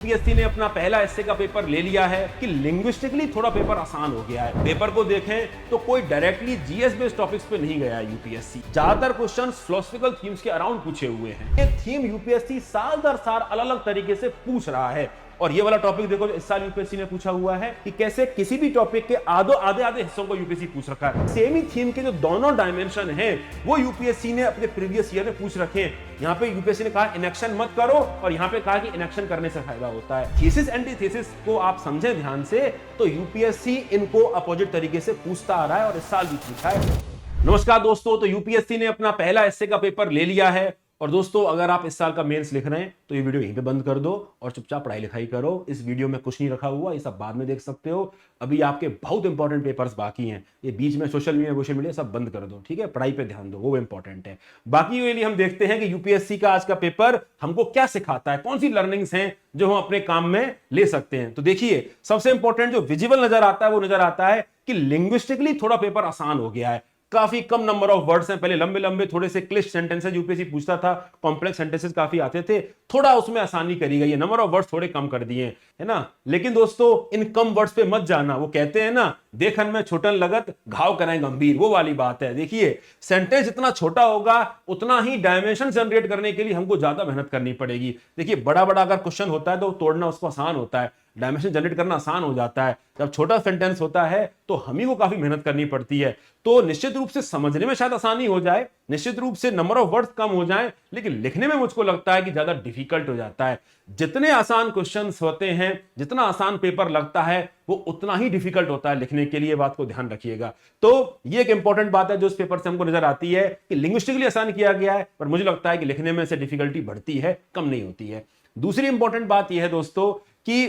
UPSC ने अपना पहला एसए का पेपर ले लिया है कि लिंग्विस्टिकली थोड़ा पेपर आसान हो गया है। पेपर को देखें तो कोई डायरेक्टली जीएस बेस्ड टॉपिक्स पे नहीं गया है यूपीएससी। ज्यादातर क्वेश्चंस फिलोसफिकल थीम्स के अराउंड पूछे हुए हैं। ये थीम यूपीएससी साल दर साल अलग अलग तरीके से पूछ रहा है। और ये वाला टॉपिक देखो जो इस साल यूपीएससी ने पूछा हुआ है कि कैसे किसी भी टॉपिक के आधे हिस्सों को यूपीएससी पूछ रखा है। सेम ही थीम के जो दोनों डायमेंशन हैं वो यूपीएससी ने अपने प्रीवियस ईयर में पूछ रखे हैं। यहाँ पे यूपीएससी ने कहा इनएक्शन मत करो और यहाँ पे कहा कि इनएक्शन करने से फायदा होता है। थीसिस एंटीथेसिस को आप समझें ध्यान से तो यूपीएससी इनको अपोजिट तरीके से पूछता आ रहा है और इस साल भी पूछा है। नमस्कार दोस्तों, तो यूपीएससी ने अपना पहला एसए का पेपर ले लिया है। और दोस्तों, अगर आप इस साल का मेंस लिख रहे हैं तो ये वीडियो यहीं पे बंद कर दो और चुपचाप पढ़ाई लिखाई करो। इस वीडियो में कुछ नहीं रखा हुआ, ये सब बाद में देख सकते हो। अभी आपके बहुत इंपॉर्टेंट पेपर्स बाकी हैं। ये बीच में सोशल मीडिया सब बंद कर दो, ठीक है। पढ़ाई पे ध्यान दो, वो इंपॉर्टेंट है। बाकी के लिए हम देखते हैं कि यूपीएससी का आज का पेपर हमको क्या सिखाता है, कौन सी लर्निंग्स हैं जो हम अपने काम में ले सकते हैं। तो देखिए, सबसे इंपॉर्टेंट जो विजिबल नजर आता है वो नजर आता है कि लिंग्विस्टिकली थोड़ा पेपर आसान हो गया है। काफी कम नंबर ऑफ वर्ड्स हैं। पहले लंबे लंबे थोड़े से क्लिष्ट सेंटेंसेस यूपीएससी पूछता था, कॉम्प्लेक्स सेंटेंसेस काफी आते थे, थोड़ा उसमें आसानी करी गई है, नंबर ऑफ वर्ड्स थोड़े कम कर दिए है ना। लेकिन दोस्तों, इन कम वर्ड्स पे मत जाना। वो कहते हैं ना, देखन में छोटन लगत घाव कराएं गंभीर, वो वाली बात है। देखिए, सेंटेंस जितना छोटा होगा उतना ही डायमेंशन जनरेट करने के लिए हमको ज्यादा मेहनत करनी पड़ेगी। देखिए, बड़ा बड़ा अगर क्वेश्चन होता है तो तोड़ना उसको आसान होता है, डायमेंशन जनरेट करना आसान हो जाता है। जब छोटा सेंटेंस होता है तो हम ही को काफी मेहनत करनी पड़ती है। तो निश्चित रूप से समझने में शायद आसानी हो जाए, निश्चित रूप से नंबर ऑफ वर्ड्स कम हो जाए, लेकिन लिखने में मुझको लगता है कि ज्यादा डिफिकल्ट हो जाता है। जितने आसान क्वेश्चंस होते हैं, जितना आसान पेपर लगता है, वो उतना ही डिफिकल्ट होता है लिखने के लिए। बात को ध्यान रखिएगा। तो ये एक इंपॉर्टेंट बात है जो इस पेपर से हमको नजर आती है कि लिंग्विस्टिकली आसान किया गया है, पर मुझे लगता है कि लिखने में से डिफिकल्टी बढ़ती है, कम नहीं होती है। दूसरी इंपॉर्टेंट बात यह है दोस्तों कि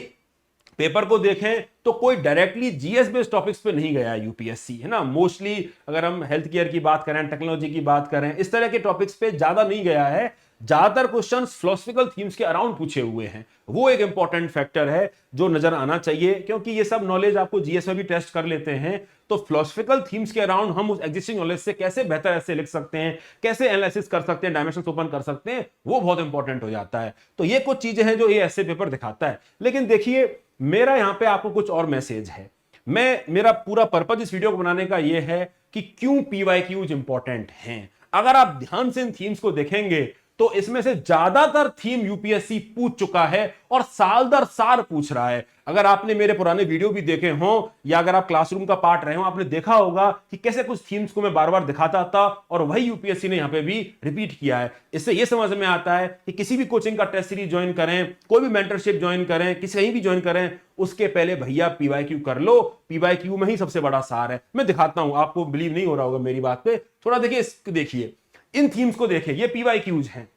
पेपर को देखें तो कोई डायरेक्टली जीएस बेस्ड टॉपिक्स पे नहीं गया है यूपीएससी, है ना। मोस्टली अगर हम हेल्थ केयर की बात करें, टेक्नोलॉजी की बात करें, इस तरह के टॉपिक्स पे ज्यादा नहीं गया है। ज्यादातर क्वेश्चंस फिलोसफिकल थीम्स के अराउंड पूछे हुए हैं। वो एक इंपॉर्टेंट फैक्टर है जो नजर आना चाहिए, क्योंकि ये सब नॉलेज आपको जीएस में भी टेस्ट कर लेते हैं। तो फिलोसफिकल थीम्स के अराउंड हम उस एग्जिस्टिंग नॉलेज से कैसे बेहतर ऐसे लिख सकते हैं, कैसे एनालिसिस कर सकते हैं, डायमेंशंस ओपन कर सकते हैं, वो बहुत इंपॉर्टेंट हो जाता है। तो ये कुछ चीजें हैं जो ये ऐसे पेपर दिखाता है। लेकिन देखिए, मेरा यहां पे आपको कुछ और मैसेज है। मेरा पूरा पर्पज इस वीडियो को बनाने का यह है कि क्यों पीवाईक्यूज इंपॉर्टेंट हैं। अगर आप ध्यान से इन थीम्स को देखेंगे तो इसमें से ज्यादातर थीम यूपीएससी पूछ चुका है और साल दर साल पूछ रहा है। अगर आपने मेरे पुराने वीडियो भी देखे हों या अगर आप क्लासरूम का पार्ट रहे हो, आपने देखा होगा कि कैसे कुछ थीम्स को मैं बार बार दिखाता था और वही यूपीएससी ने यहां पे भी रिपीट किया है। इससे यह समझ में आता है कि किसी भी कोचिंग का टेस्ट सीरीज ज्वाइन करें, कोई भी मेंटरशिप ज्वाइन करें, किसी कहीं भी ज्वाइन करें, उसके पहले भैया पीवाईक्यू कर लो। पीवाईक्यू में ही सबसे बड़ा सार है। मैं दिखाता हूं, आपको बिलीव नहीं हो रहा होगा मेरी बात पे। थोड़ा देखिए इन थीम्स को देखिए, ये पीवाईक्यूज हैं।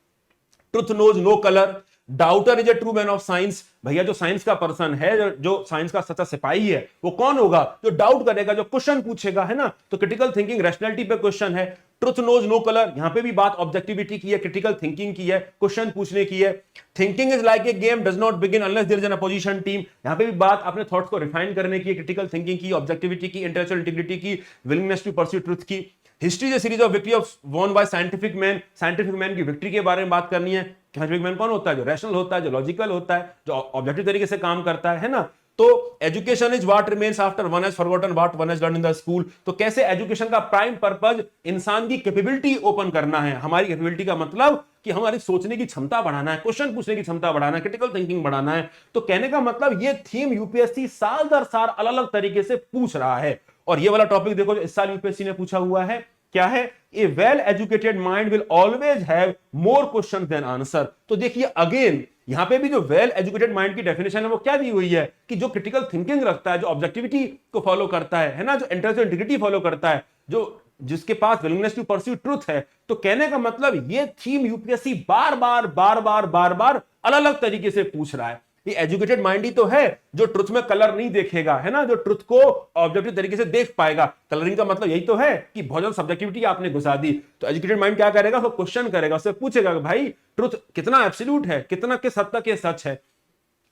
Truth knows no colour, doubter is a true man of science. भैया, जो साइंस का पर्सन है, जो साइंस का सच्चा सिपाही है, वो कौन होगा? जो डाउट करेगा, जो क्वेश्चन पूछेगा, है ना। तो क्रिटिकल थिंकिंग, रैशनैलिटी पे क्वेश्चन है। ट्रुथ नोज नो कलर, यहां पे भी बात ऑब्जेक्टिविटी की है, क्रिटिकल थिंकिंग की है, क्वेश्चन पूछने की है। Thinking is like a game does not begin unless there is an opposition team, यहां पे भी बात अपने थॉट्स को रिफाइन करने की, क्रिटिकल थिंकिंग की, ऑब्जेक्टिविटी की, इंटेलेक्चुअल इंटीग्रिटी की, विलिंगनेस टू परस्यू ट्रुथ की। History is a series of victory of won by scientific man, scientific man की विक्ट्री के बारे में बात करनी है। साइंटिफिक मैन कौन होता है? जो रैशनल होता है, जो लॉजिकल होता है, जो ऑब्जेक्टिव तरीके से काम करता है ना। तो education is what remains after one has forgotten what one has learned in the school. तो कैसे एजुकेशन का प्राइम पर्पज इंसान की कैपेबिलिटी ओपन करना है। हमारी कैपेबिलिटी का मतलब कि हमारी सोचने की क्षमता बढ़ाना है, क्वेश्चन पूछने की क्षमता बढ़ाना है, क्रिटिकल थिंकिंग बढ़ाना है। तो कहने का मतलब ये थीम यूपीएससी साल दर साल अलग अलग तरीके से पूछ रहा है। और ये वाला टॉपिक देखो जो इस साल यूपीएससी ने पूछा हुआ है, क्या है? A well educated mind will always have more questions than answer. तो देखिए, अगेन यहां पे भी जो वेल एजुकेटेड माइंड की डेफिनेशन है वो क्या दी हुई है कि जो क्रिटिकल थिंकिंग रखता है, जो ऑब्जेक्टिविटी को फॉलो करता है ना, जो इंटेलेक्चुअल इंटीग्रिटी फॉलो करता है, जो जिसके पास विलिंगनेस टू परस्यू ट्रुथ है। तो कहने का मतलब ये थीम यूपीएससी बार बार अलग अलग तरीके से पूछ रहा है। ये एजुकेटेड माइंड ही तो है जो ट्रुथ में कलर नहीं देखेगा, है ना, जो ट्रुथ को ऑब्जेक्टिव तरीके से देख पाएगा। कलरिंग का मतलब यही तो है कि बहुत ज्यादा सब्जेक्टिविटी आपने घुसा दी। तो एजुकेटेड माइंड क्या करेगा? वो क्वेश्चन करेगा, उससे पूछेगा भाई ट्रुथ कितना एब्सोल्यूट है, कितना किस हद तक ये सच है।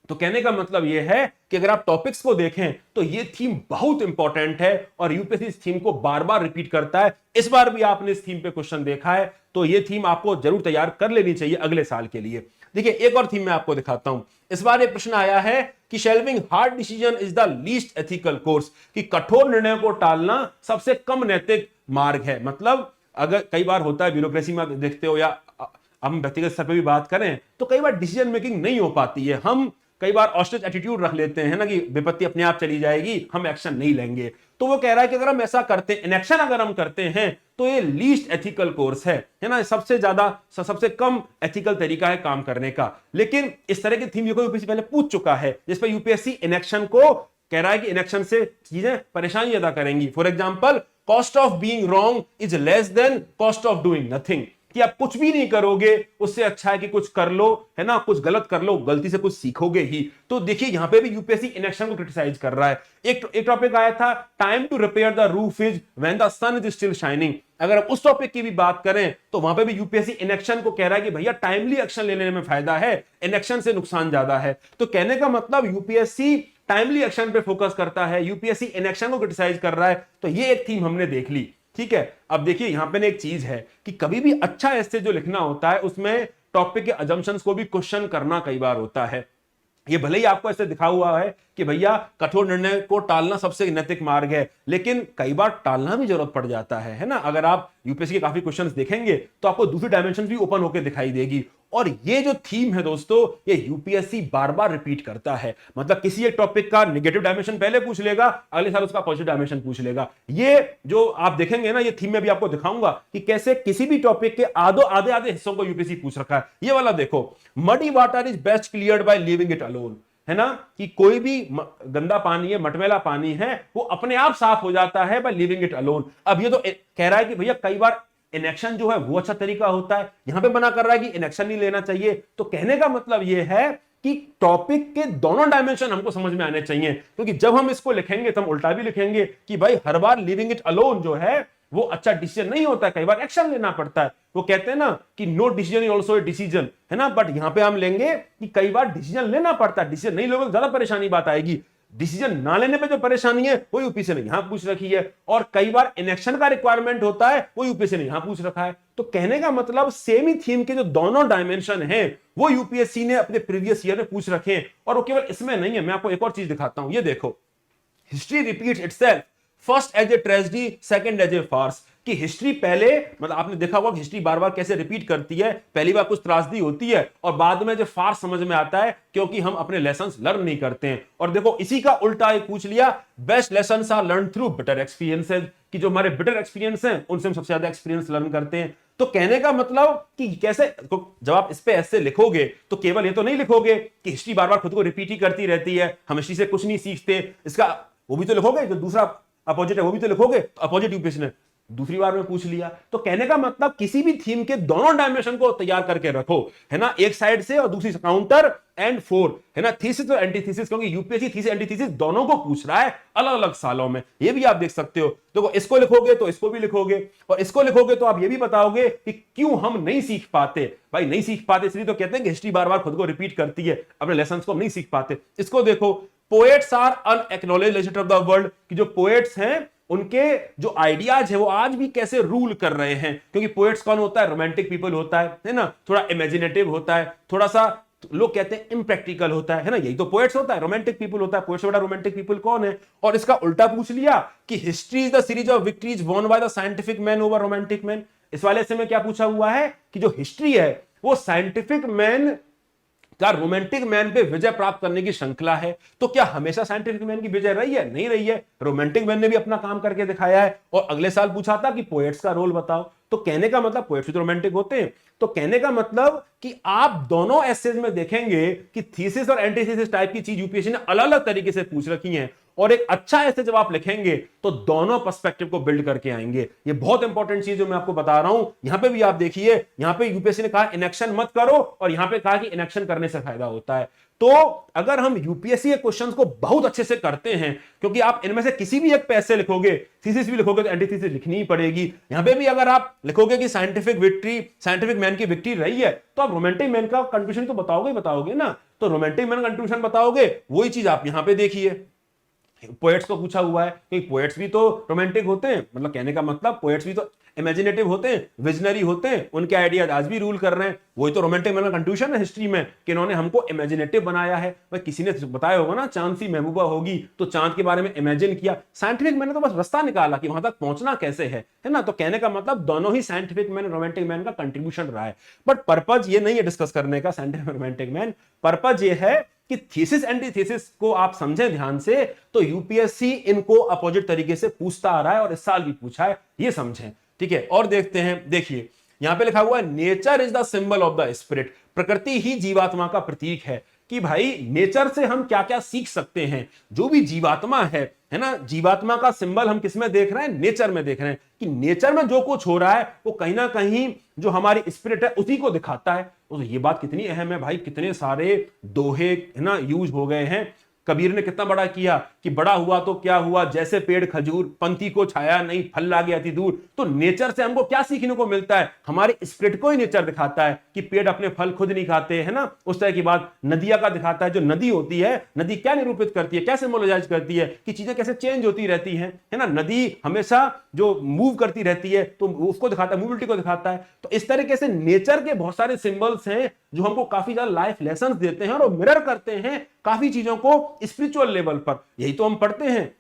तो कहने का मतलब यह है कि अगर आप टॉपिक्स को देखें तो ये थीम बहुत इंपॉर्टेंट है और यूपीएससी इस थीम को बार बार रिपीट करता है। इस बार भी आपने इस थीम पे क्वेश्चन देखा है तो ये थीम आपको जरूर तैयार कर लेनी चाहिए अगले साल के लिए। देखिए एक और थीम मैं आपको दिखाता हूं। इस बार एक प्रश्न आया है कि shelving hard decision is the least ethical course, कि कठोर निर्णय को टालना सबसे कम नैतिक मार्ग है। मतलब अगर कई बार होता है ब्यूरोक्रेसी में देखते हो, या हम व्यक्तिगत स्तर पर भी बात करें तो कई बार डिसीजन मेकिंग नहीं हो पाती है। हम कई बार ऑस्ट्रिच एटीट्यूड रख लेते हैं ना, कि विपत्ति अपने आप चली जाएगी, हम एक्शन नहीं लेंगे। तो वो कह रहा है कि अगर हम ऐसा करते हैं, इनएक्शन अगर हम करते हैं, तो ये लीस्ट एथिकल कोर्स है ना, सबसे ज्यादा सबसे कम एथिकल तरीका है काम करने का। लेकिन इस तरह की थीम यूपीएससी पहले पूछ चुका है, जिसपे यूपीएससी इनएक्शन को कह रहा है कि इनएक्शन से चीजें परेशानी ज्यादा करेंगी। For example, cost of being wrong is less than cost of doing nothing, कि आप कुछ भी नहीं करोगे उससे अच्छा है कि कुछ कर लो, है ना, कुछ गलत कर लो, गलती से कुछ सीखोगे ही। तो देखिए यहां पे भी यूपीएससी इनएक्शन को क्रिटिसाइज कर रहा है। एक टॉपिक आया था, time to repair the roof is when the sun is still shining. अगर हम उस टॉपिक की भी बात करें तो वहां पे भी यूपीएससी इनएक्शन को कह रहा है कि भैया टाइमली एक्शन लेने में फायदा है, इनएक्शन से नुकसान ज्यादा है। तो कहने का मतलब यूपीएससी टाइमली एक्शन पे फोकस करता है, यूपीएससी इनएक्शन को क्रिटिसाइज कर रहा है। तो ये एक थीम हमने देख ली, ठीक है। अब देखिए यहां पे एक चीज है कि कभी भी अच्छा एस्से जो लिखना होता है उसमें टॉपिक के अजम्पशंस को भी क्वेश्चन करना कई बार होता है। ये भले ही आपको ऐसे दिखा हुआ है कि भैया कठोर निर्णय को टालना सबसे नैतिक मार्ग है, लेकिन कई बार टालना भी जरूरत पड़ जाता है ना। अगर आप यूपीएससी के काफी क्वेश्चंस देखेंगे तो आपको दूसरी डायमेंशन भी ओपन होकर दिखाई देगी। और ये जो थीम है दोस्तों, ये यूपीएससी बार बार रिपीट करता है। मतलब किसी एक टॉपिक का नेगेटिव डायमेंशन पहले पूछ लेगा, अगले साल उसका पॉजिटिव डायमेंशन पूछ लेगा। ये जो आप देखेंगे ना, ये थीम में भी आपको दिखाऊंगा कि कैसे किसी भी टॉपिक के आधे आधे हिस्सों को यूपीएससी पूछ रखा है। ये वाला देखो, muddy water is best cleared by leaving it alone, है ना, कि कोई भी गंदा पानी है, मटमैला पानी है, वो अपने आप साफ हो जाता है बाय लीविंग इट अलोन। अब ये तो कह रहा है कि भैया कई बार इनएक्शन जो है वो अच्छा तरीका होता है, यहां पे मना कर रहा है कि इनएक्शन नहीं लेना चाहिए। तो कहने का मतलब ये है कि टॉपिक के दोनों डायमेंशन हमको समझ में आने चाहिए, क्योंकि जब हम इसको लिखेंगे तो हम उल्टा भी लिखेंगे कि भाई हर बार लिविंग इट अलोन जो है वो अच्छा डिसीजन नहीं होता है, कई बार एक्शन लेना पड़ता है। वो कहते हैं ना कि no decision is also a decision, है ना, बट यहां पे हम लेंगे कि कई बार डिसीजन लेना पड़ता है। डिसीजन नहीं लोगे तो ज्यादा परेशानी बात आएगी। डिसीजन ना लेने पे जो परेशानी है वो यूपीएससी ने यहां पूछ रखी है, और कई बार इनएक्शन का रिक्वायरमेंट होता है वो यूपीएससी ने यहां पूछ रखा है। तो कहने का मतलब सेम ही थीम के जो दोनों डायमेंशन हैं वो यूपीएससी ने अपने प्रीवियस ईयर में पूछ रखे हैं। और वो केवल इसमें नहीं है, मैं आपको एक और चीज दिखाता हूं। ये देखो, history repeats itself, first as a tragedy, second as a farce, कि हिस्ट्री पहले, मतलब आपने देखा होगा हिस्ट्री बार बार कैसे रिपीट करती है। पहली बार कुछ त्रासदी होती है और बाद में जो फार्स समझ में आता है, क्योंकि हम अपने लेसन्स लर्न नहीं करते हैं। और देखो इसी का उल्टा एक पूछ लिया, best lessons are learn through bitter experiences, कि जो हमारे बिटर एक्सपीरियंस हैं उनसे हम सबसे ज्यादा एक्सपीरियंस लर्न करते हैं। तो कहने का मतलब कि कैसे, जब आप इस पे ऐसे लिखोगे तो केवल ये तो नहीं लिखोगे कि हिस्ट्री बार बार खुद को रिपीट ही करती रहती है, हम हिस्ट्री से कुछ नहीं सीखते, इसका वो भी तो लिखोगे, जो दूसरा अपोजिट है वो भी तो लिखोगे। तो अपोजिट यूपीएससी ने दूसरी बार में पूछ लिया। तो कहने का मतलब किसी भी थीम के दोनों डायमेंशन को तैयार करके रखो, है ना, एक साइड से और दूसरी काउंटर एंड फोर, है ना, थीसिस और एंटीथीसिस, क्योंकि यूपीएससी थीसिस एंटीथीसिस दोनों को पूछ रहा है अलग अलग सालों में। ये भी आप देख सकते हो। देखो इसको लिखोगे तो इसको भी लिखोगे, और इसको लिखोगे तो आप ये भी बताओगे कि क्यों हम नहीं सीख पाते। भाई नहीं सीख पाते इसलिए तो कहते हैं कि हिस्ट्री बार बार खुद को रिपीट करती है, अपने लेसन को हम नहीं सीख पाते। इसको देखो, poets are unacknowledged literature of the world, कि जो पोएट्स हैं उनके जो आइडियाज है वो आज भी कैसे रूल कर रहे हैं। क्योंकि पोएट्स कौन होता है, रोमांटिक पीपल होता है ना, थोड़ा इमेजिनेटिव होता है, थोड़ा सा लोग कहते हैं इम्प्रैक्टिकल होता है ना, यही तो पोएट्स होता है, रोमांटिक पीपल होता है। पोएट्स से बड़ा रोमांटिक पीपल कौन है। और इसका उल्टा पूछ लिया कि history is the series of victories won by the scientific man over romantic man. इस वाले से में क्या पूछा हुआ है कि जो हिस्ट्री है वो साइंटिफिक मैन का रोमांटिक मैन पे विजय प्राप्त करने की श्रृंखला है। तो क्या हमेशा साइंटिफिक मैन की विजय रही है? नहीं रही है। रोमांटिक मैन ने भी अपना काम करके दिखाया है। और अगले साल पूछा था कि पोएट्स का रोल बताओ। तो कहने का मतलब पोएट्स भी तो रोमांटिक होते हैं। तो कहने का मतलब कि आप दोनों एसेज में देखेंगे कि थीसिस और एंटीथीसिस टाइप की चीज यूपीएससी ने अलग अलग तरीके से पूछ रखी है। और एक अच्छा ऐसे जब आप लिखेंगे तो दोनों पर्सपेक्टिव को बिल्ड करके आएंगे। ये बहुत इंपॉर्टेंट चीज जो मैं आपको बता रहा हूं। यहां पे भी आप देखिए, यहां पे यूपीएससी ने कहा इनएक्शन मत करो, और यहां पे कहा कि इनएक्शन करने से फायदा होता है। तो अगर हम यूपीएससी के क्वेश्चंस को बहुत अच्छे से करते हैं, क्योंकि आप इनमें से किसी भी एक पैसे लिखोगे, थीसिस भी लिखोगे तो एंटीथीसिस लिखनी ही पड़ेगी। यहां पे भी अगर आप लिखोगे कि साइंटिफिक मैन की विक्ट्री रही है, तो आप रोमांटिक मैन का कंट्रीब्यूशन तो बताओगे ना। तो रोमांटिक मैन कंट्रीब्यूशन बताओगे, वही चीज आप यहां पे देखिए। पोएट्स को पूछा हुआ है कि पोएट्स भी तो रोमांटिक होते हैं, मतलब कहने का मतलब पोएट्स भी तो इमेजिनेटिव होते हैं, विजनरी होते हैं, उनके आइडियाज आज भी रूल कर रहे हैं। वही तो रोमांटिक मैन का कंट्रीब्यूशन है हिस्ट्री में कि इन्होंने हमको इमेजिनेटिव बनाया है। भाई किसी ने बताया होगा ना चांद सी महबूबा होगी, तो चांद के बारे में इमेजिन किया। साइंटिफिक मैन ने तो बस रास्ता निकाला कि वहां तक पहुंचना कैसे है ना। तो कहने का मतलब दोनों ही साइंटिफिक मैन, रोमांटिक मैन का कंट्रीब्यूशन रहा है। बट पर्पज ये नहीं है डिस्कस करने का साइंटिफिक रोमांटिक मैन। पर्पज ये है कि थीसिस एंटीथीसिस को आप समझें ध्यान से, तो यूपीएससी इनको अपोजिट तरीके से पूछता आ रहा है और इस साल भी पूछा है, ये समझें। ठीक है, और देखते हैं, देखिए यहां पे लिखा हुआ है nature is the symbol of the spirit, प्रकृति ही जीवात्मा का प्रतीक है। कि भाई नेचर से हम क्या क्या सीख सकते हैं। जो भी जीवात्मा है ना, जीवात्मा का सिंबल हम किस में देख रहे हैं, नेचर में देख रहे हैं कि नेचर में जो कुछ हो रहा है वो कहीं ना कहीं जो हमारी स्पिरिट है उसी को दिखाता है। तो ये बात कितनी अहम है भाई, कितने सारे दोहे है ना यूज हो गए हैं। कबीर ने कितना बड़ा किया कि बड़ा हुआ तो क्या हुआ, जैसे पेड़ खजूर, पंथी को छाया नहीं, फल लागे अति दूर। तो नेचर से हमको क्या सीखने को मिलता है, हमारे स्पिरिट को ही नेचर दिखाता है कि पेड़ अपने फल खुद नहीं खाते, है ना, उस तरह की बात। नदिया का दिखाता है, जो नदी होती है, नदी क्या निरूपित करती है, क्या सिंबलाइज करती है कि चीजें कैसे चेंज होती रहती है ना। नदी हमेशा जो मूव करती रहती है तो उसको दिखाता है, मूविलिटी को दिखाता है। तो इस तरीके से नेचर के बहुत सारे सिंबल्स हैं जो हमको काफी ज्यादा लाइफ लेसन देते हैं और मिरर करते हैं काफी चीजों को स्पिरिचुअल लेवल पर। यही तो हम पढ़ते हैं।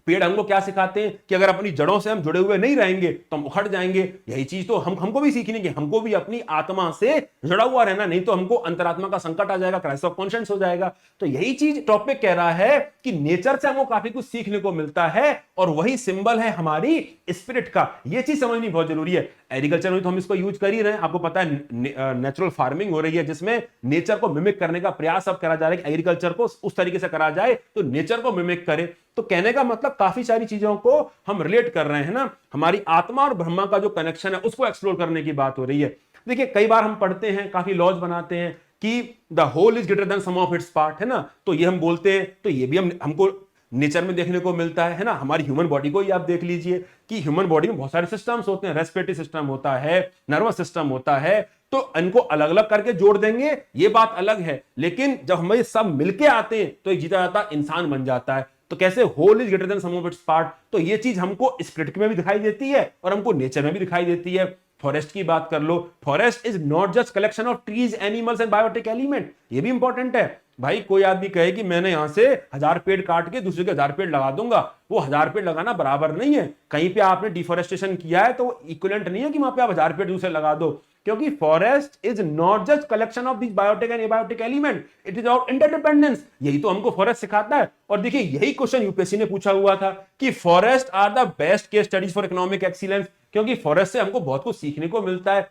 पेड़ हमको क्या सिखाते हैं कि अगर अपनी जड़ों से हम जुड़े हुए नहीं रहेंगे तो हम उखड़ जाएंगे। यही चीज तो हमको भी सीखनी है, हमको भी अपनी आत्मा से जुड़ा हुआ रहना, नहीं तो हमको अंतरात्मा का संकट आ जाएगा, क्राइसिस ऑफ कॉन्शियस हो जाएगा। तो यही चीज टॉपिक कह रहा है कि नेचर से हमको काफी कुछ सीखने को मिलता है और वही सिंबल है हमारी स्पिरिट का। यह चीज समझनी बहुत जरूरी है। एग्रीकल्चर में तो हम इसको यूज कर ही रहे हैं। आपको पता है नेचुरल फार्मिंग हो रही है जिसमें नेचर को मिमिक करने का प्रयास अब करा जा रहा है कि एग्रीकल्चर को उस तरीके से करा जाए तो नेचर को मिमिक करे। तो कहने का मतलब काफी सारी चीजों को हम रिलेट कर रहे हैं ना। हमारी आत्मा और ब्रह्मा का जो कनेक्शन है उसको एक्सप्लोर करने की बात हो रही है। देखिए कई बार हम पढ़ते हैं, काफी लॉज बनाते हैं कि the whole is greater than sum of its part, है ना। तो ये हम बोलते हैं, तो ये भी हमको नेचर में देखने को मिलता है ना। हमारी ह्यूमन बॉडी को ही आप देख लीजिए कि ह्यूमन बॉडी में बहुत सारे सिस्टम्स होते हैं, रेस्पिरेटरी सिस्टम होता है, नर्वस सिस्टम होता है। तो इनको अलग अलग करके जोड़ देंगे ये बात अलग है, लेकिन जब हम ये सब मिलके आते हैं तो एक जीता जाता इंसान बन जाता है। तो कैसे whole is greater than sum of its part, तो ये चीज हमको स्पिरिट में भी दिखाई देती है और हमको नेचर में भी दिखाई देती है। फॉरेस्ट की बात कर लो, forest is not just collection of trees, animals and biotic element. ये भी इंपॉर्टेंट है भाई। कोई आदमी कहे कि मैंने यहां से 1000 पेड़ काट के दूसरे के 1000 पेड़ लगा दूंगा, वो 1000 पेड़ लगाना बराबर नहीं है। कहीं पे आपने डिफोरेस्टेशन किया है तो इक्विवेलेंट नहीं है कि वहां पे आप 1000 पेड़ दूसरे लगा दो, क्योंकि forest is not just collection of this biotic and abiotic element, it is our interdependence. यही तो हमको फॉरेस्ट सिखाता है। और देखिए यही क्वेश्चन यूपीएससी ने पूछा हुआ था कि forest are the best case studies for economic excellence, क्योंकि फॉरेस्ट से हमको बहुत कुछ सीखने को मिलता है।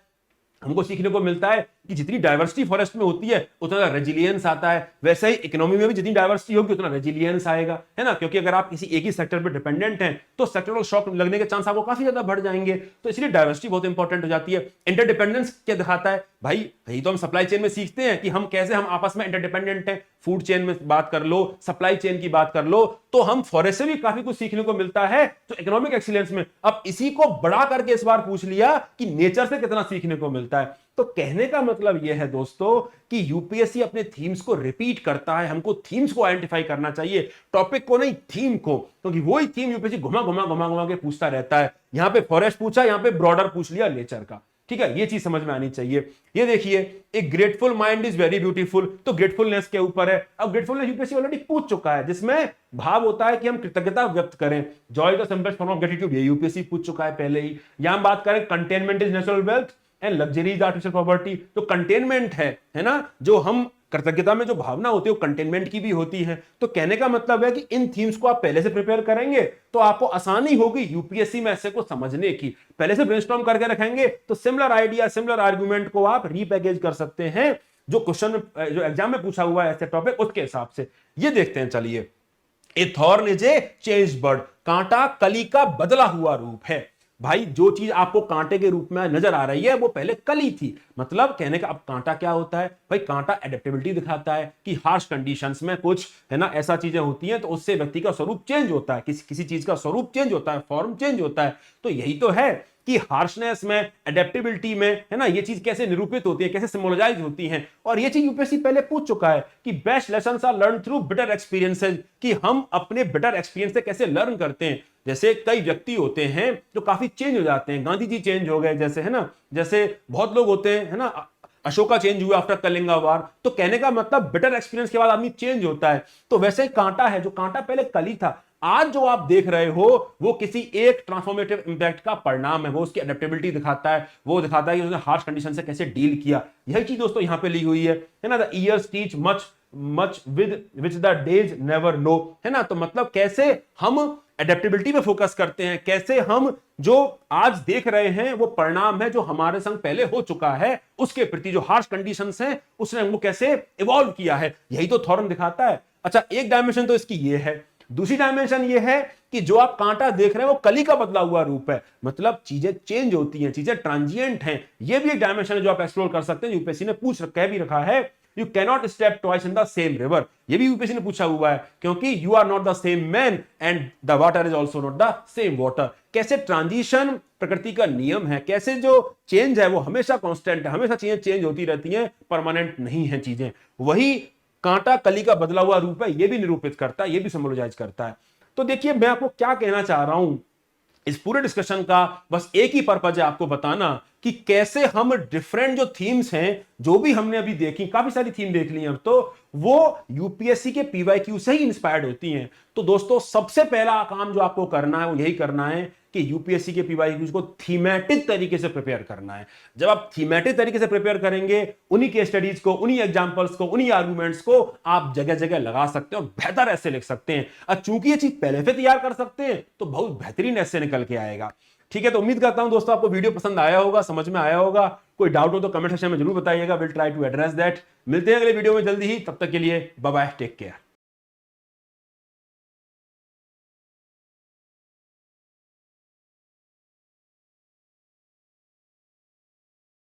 हमको सीखने को मिलता है कि जितनी डाइवर्सिटी फॉरेस्ट में होती है उतना रेजिलियंस आता है। वैसे ही इकोनॉमी में भी जितनी डाइवर्सिटी होगी उतना रेजिलियंस आएगा, है ना। क्योंकि अगर आप किसी एक ही सेक्टर पर डिपेंडेंट हैं तो सेक्टरल शॉक लगने के चांस आपको काफी ज्यादा बढ़ जाएंगे। तो इसलिए डाइवर्सिटी बहुत इंपॉर्टेंट हो जाती है। इंटरडिपेंडेंस क्या दिखाता है भाई, यही तो हम सप्लाई चेन में सीखते हैं कि हम कैसे हम आपस में इंटरडिपेंडेंट हैं। फूड चेन में बात कर लो, सप्लाई चेन की बात कर लो, तो हम फॉरेस्ट से भी काफी कुछ सीखने को मिलता है। तो इकोनॉमिक एक्सीलेंस में अब इसी को बढ़ा करके इस बार पूछ लिया कि नेचर से कितना सीखने को मिलता है। तो कहने का मतलब यह है दोस्तों कि यूपीएससी अपने थीम्स को रिपीट करता है। हमको थीम्स को आइडेंटिफाई करना चाहिए, टॉपिक को नहीं, थीम को, क्योंकि वही थीम यूपीएससी घुमा घुमा घुमा घुमा के पूछता रहता है। यहां पे फॉरेस्ट पूछा, यहां पे ब्रॉडर पूछ लिया नेचर का। ठीक है, ये चीज समझ में आनी चाहिए। ये देखिए, एक grateful mind is very beautiful, तो ग्रेटफुलनेस के ऊपर है। अब ग्रेटफुलनेस यूपीएससी ऑलरेडी पूछ चुका है, जिसमें भाव होता है कि हम कृतज्ञता व्यक्त करें। Joy the simplest form of gratitude, ये यूपीएससी पूछ चुका है पहले ही। यहां बात करें containment is natural wealth and luxury is artificial property, तो कंटेनमेंट है ना, जो हम कृतज्ञता में जो भावना होती है वो कंटेनमेंट की भी होती है। तो कहने का मतलब है कि इन थीम्स को आप पहले से प्रिपेयर करेंगे तो आपको आसानी होगी यूपीएससी में ऐसे को समझने की। पहले से ब्रेनस्टॉर्म करके रखेंगे तो सिमिलर आइडिया, सिमिलर आर्गुमेंट को आप रीपैकेज कर सकते हैं जो क्वेश्चन जो एग्जाम में पूछा हुआ है ऐसे टॉपिक, उसके हिसाब से। ये देखते हैं, चलिए। A thorn is a changed bird, कांटा कली का बदला हुआ रूप है। भाई जो चीज आपको कांटे के रूप में नजर आ रही है वो पहले कली थी। मतलब कहने का अब कांटा क्या होता है भाई, कांटा एडेप्टेबिलिटी दिखाता है कि हार्श कंडीशंस में कुछ है ना ऐसा चीजें होती हैं तो उससे व्यक्ति का स्वरूप चेंज होता है, किसी चीज का स्वरूप चेंज होता है, फॉर्म चेंज होता है। तो यही तो है कि हार्शनेस में, एडेप्टेबिलिटी में, है ना, ये चीज कैसे निरूपित होती है, कैसे सिम्बोलाइज होती है। और ये चीज यूपीएससी पहले पूछ चुका है कि best lessons are learn through bitter experiences, कि हम अपने बिटर एक्सपीरियंस से कैसे लर्न करते हैं। जैसे कई व्यक्ति होते हैं जो काफी चेंज हो जाते हैं, गांधी जी चेंज हो गए जैसे, है ना, जैसे बहुत लोग होते हैं, है ना, अशोका चेंज हुआ आफ्टर कलिंगा वार। तो कहने का मतलब बिटर एक्सपीरियंस के बाद आदमी चेंज होता है। तो वैसे ही कांटा है, जो कांटा पहले कली था, आज जो आप देख रहे हो वो किसी एक ट्रांसफॉर्मेटिव इंपैक्ट का परिणाम है। वो उसकी एडेप्टेबिलिटी दिखाता है, वो दिखाता है कि उसने हार्श कंडीशन से कैसे डील किया। यही चीज दोस्तों यहां पे ली हुई है ना, the years teach much with which the days never know, है ना। तो मतलब कैसे हम एडेप्टेबिलिटी पे फोकस करते हैं, कैसे हम जो आज देख रहे हैं वो परिणाम है जो हमारे संग पहले हो चुका है, उसके प्रति जो हार्श कंडीशंस हैं उसने हमको कैसे इवॉल्व किया है, यही तो थॉरन दिखाता है। अच्छा, एक डायमेंशन तो इसकी ये है। दूसरी डायमेंशन ये है कि जो आप कांटा देख रहे हैं वो कली का बदला हुआ रूप है, मतलब चीजें चेंज होती हैं, चीजें ट्रांजिएंट हैं। ये भी एक डायमेंशन है जो आप एक्सप्लोर कर सकते हैं। यूपीएससी ने कह भी रखा है, you cannot step twice in the same river. ये भी यूपीएससी ने पूछा हुआ है, क्योंकि you are not the same man and the water is also not the same water. कैसे ट्रांजिशन प्रकृति का नियम है, कैसे जो चेंज है वो हमेशा कांस्टेंट है, हमेशा चीजें चेंज होती रहती हैं, परमानेंट नहीं है चीजें। वही कांटा कली का बदला हुआ रूप है, ये भी निरूपित करता है, ये भी सिंबोलाइज करता है। तो देखिए, मैं आपको क्या कहना चाह रहा हूं, इस पूरे डिस्कशन का बस एक ही पर्पज है, आपको बताना कि कैसे हम डिफरेंट जो थीम्स हैं, जो भी हमने अभी देखी, काफी सारी थीम देख ली हैं अब तो, वो यूपीएससी के पीवाईक्यू से ही इंस्पायर्ड होती हैं। तो दोस्तों, सबसे पहला काम जो आपको करना है वो यही करना है कि यूपीएससी के पीवाईक्यूज को थीमेटिक तरीके से प्रिपेयर करना है। जब आप थीमेटिक तरीके से प्रिपेयर करेंगे, उन्हीं के स्टडीज को, उन्हीं एग्जांपल्स को, उन्हीं आर्गुमेंट्स को आप जगह जगह लगा सकते हैं और बेहतर ऐसे लिख सकते हैं। और चूंकि ये चीज पहले से तैयार कर सकते हैं तो बहुत बेहतरीन ऐसे निकल के आएगा। ठीक है, तो उम्मीद करता हूं दोस्तों आपको वीडियो पसंद आया होगा, समझ में आया होगा। कोई डाउट हो तो कमेंट सेक्शन में जरूर बताइएगा, will try to address that. मिलते हैं अगले वीडियो में जल्दी ही, तब तक के लिए बाय बाय, टेक केयर।